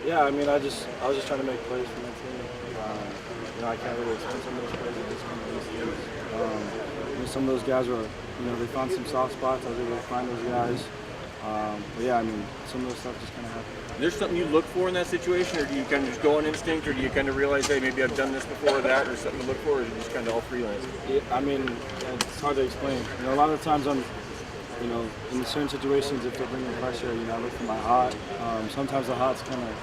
Yeah, I mean, I was just trying to make plays for my team. I can't really explain some of those plays. Just come to these things. Some of those guys were, they found some soft spots. I was able to find those guys. But yeah, I mean, some of those stuff just kind of happened. Is there something you look for in that situation, or do you kind of just go on instinct, or do you kind of realize, hey, maybe I've done this before or that, or something to look for, or is it just kind of all freelance? Yeah, I mean, it's hard to explain. A lot of the times I'm, in certain situations, if they're bringing pressure, I look for my hot. Sometimes the hots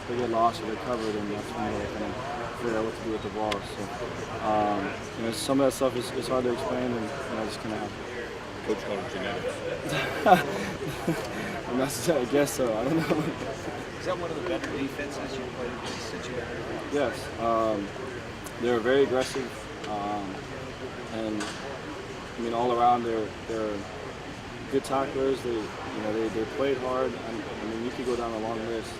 they get lost or they're covered, and that's when I kind of figure out what to do with the ball. So, some of that stuff is hard to explain, and I just kind of have to. Coach called it genetics. I guess so. I don't know. Is that one of the better defenses you played against that you had? Yes. They're very aggressive, and I mean all around they're good tacklers. They played hard. I mean you could go down a long list.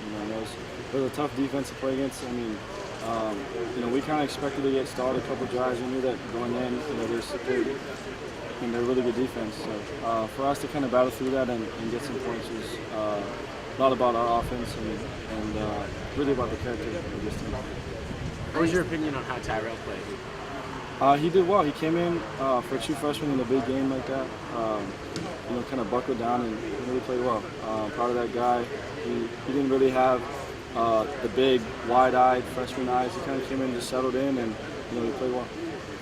It was a tough defense to play against. I mean, we kind of expected to get stalled a couple drives. We knew that going in. They're really good defense. So for us to kind of battle through that and get some points was a lot about our offense and really about the character of this team. What was your opinion on how Tyrell played? He did well. He came in for a true freshman in a big game like that. Kind of buckled down and really played well. Proud of that guy. He didn't really have the big, wide-eyed freshman eyes. He kind of came in and just settled in, and he played well.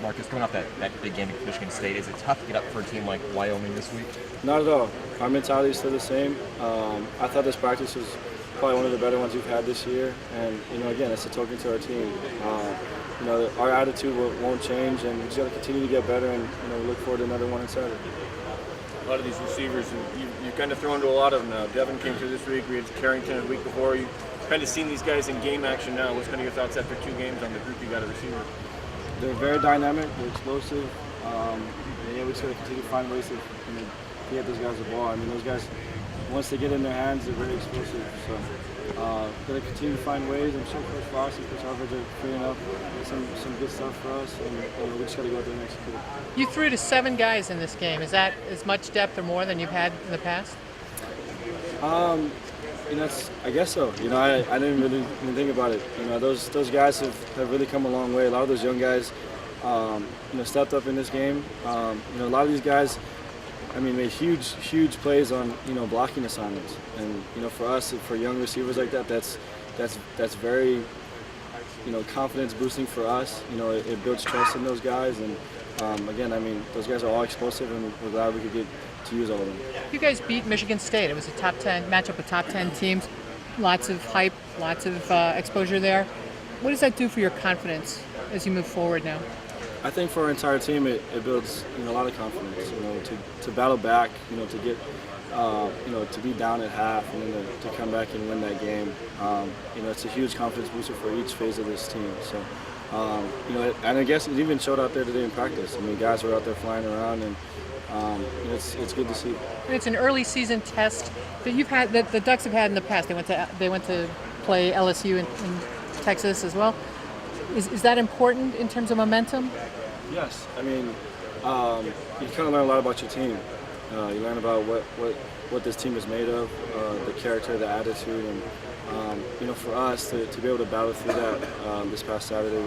Marcus, coming off that big game against Michigan State, is it tough to get up for a team like Wyoming this week? Not at all. Our mentality is still the same. I thought this practice was probably one of the better ones we've had this year, and again, it's a token to our team. Our attitude won't change, and we just got to continue to get better, and we look forward to another one on Saturday. A lot of these receivers, you've kind of thrown to a lot of them now. Devin came through this week. We had Carrington a week before. You've kind of seen these guys in game action now. What's kind of your thoughts after 2 games on the group you got a receiver? They're very dynamic. They're explosive. We just got to continue to find ways to get those guys the ball. I mean, those guys, once they get in their hands, they're very explosive. So, got to continue to find ways. I'm sure Coach Fox and Coach Harvard are freeing up some good stuff for us, and we just got to go out there and execute. You threw to 7 guys in this game. Is that as much depth or more than you've had in the past? I guess so. I didn't really even think about it. Those guys have really come a long way. A lot of those young guys, stepped up in this game. A lot of these guys, made huge plays on, blocking assignments. And, for us, for young receivers like that, that's very, confidence boosting for us. It builds trust in those guys. And, those guys are all explosive, and we're glad we could get to use all of them. You guys beat Michigan State. It was a top 10 matchup with top 10 teams. Lots of hype, lots of exposure there. What does that do for your confidence as you move forward now? I think for our entire team, it builds a lot of confidence. To battle back, to get to be down at half and then to come back and win that game. It's a huge confidence booster for each phase of this team. So, and I guess it even showed out there today in practice. Guys were out there flying around, and it's good to see. And it's an early season test that you've had, that the Ducks have had in the past. They went to play LSU in Texas as well. Is that important in terms of momentum? Yes. You kind of learn a lot about your team. You learn about what this team is made of, the character, the attitude, and for us to be able to battle through that this past Saturday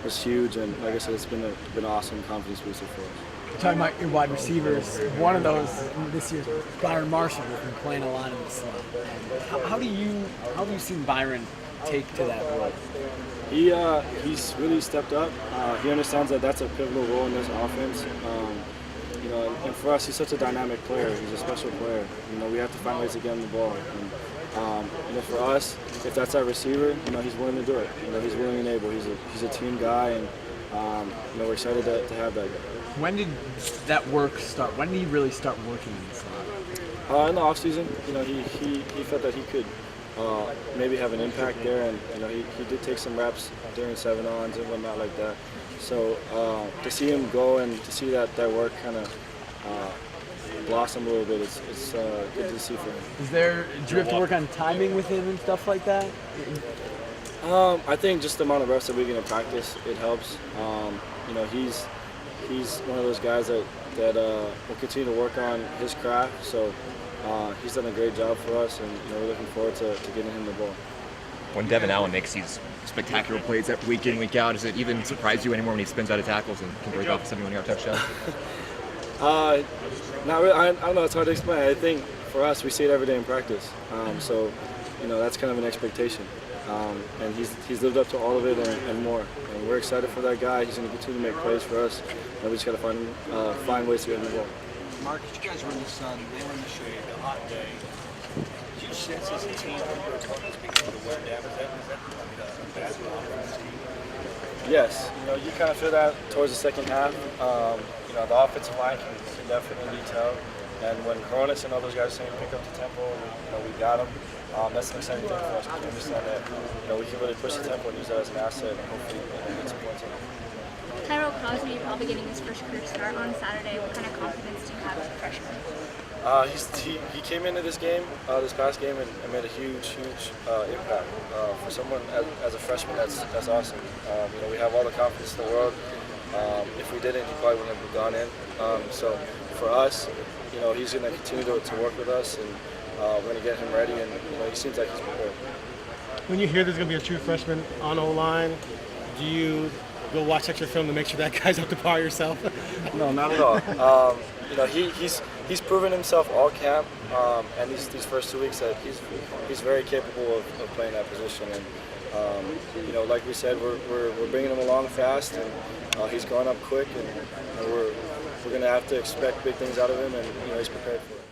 was huge. And like I said, it's been an awesome confidence booster for us. Talking about your wide receivers, one of those this year, Byron Marshall, has been playing a lot in the slot. How have you seen Byron take to that role? He's really stepped up. He understands that that's a pivotal role in this offense. And for us, he's such a dynamic player. He's a special player. We have to find ways to get him the ball. And for us, if that's our receiver, he's willing to do it. He's willing and able. He's a team guy, and we're excited to have that guy. When did that work start? When did he really start working in the slot? In the offseason, he felt that he could maybe have an impact there, and he did take some reps during 7-ons and whatnot like that. So to see him go and to see that work kind of blossom a little bit, it's good to see for him. Do you have to work on timing with him and stuff like that? I think just the amount of reps that we get in practice, it helps. He's one of those guys that will continue to work on his craft. So he's done a great job for us, and we're looking forward to getting him the ball. when Devin Allen makes these spectacular plays that week in, week out, does it even surprise you anymore when he spins out of tackles and can break off a 71-yard touchdown? Not really. I don't know. It's hard to explain. I think for us, we see it every day in practice. So, that's kind of an expectation. And he's lived up to all of it and more. And we're excited for that guy. He's going to continue to make plays for us. And we just got to find ways to get him the ball. Marcus, you guys were in the sun, they were in the shade, a hot day. Did you sense as a team that your opponents began to wear down? Is that a bad problem for this team? Yes. You kind of feel that towards the second half. The offensive line can definitely detail. And when Coronis and all those guys are saying pick up the tempo, we got them. That's an exciting thing for us because we understand that we can really push the tempo and use that as an asset and hopefully get some points in it. Tyrell Crosby probably getting his first career start on Saturday. What kind of confidence do you have as a freshman? He came into this game, this past game, and made a huge impact. For someone as a freshman, that's awesome. We have all the confidence in the world. If we didn't, he probably wouldn't have gone in. So for us, he's going to continue to work with us, and we're going to get him ready. And he seems like he's prepared. When you hear there's going to be a true freshman on O-line, do you go watch extra film to make sure that guy's up to par yourself? No, not at all. He's proven himself all camp, and these first 2 weeks that he's very capable of playing that position. And like we said, we're bringing him along fast, and he's going up quick, and we're going to have to expect big things out of him, and he's prepared for it.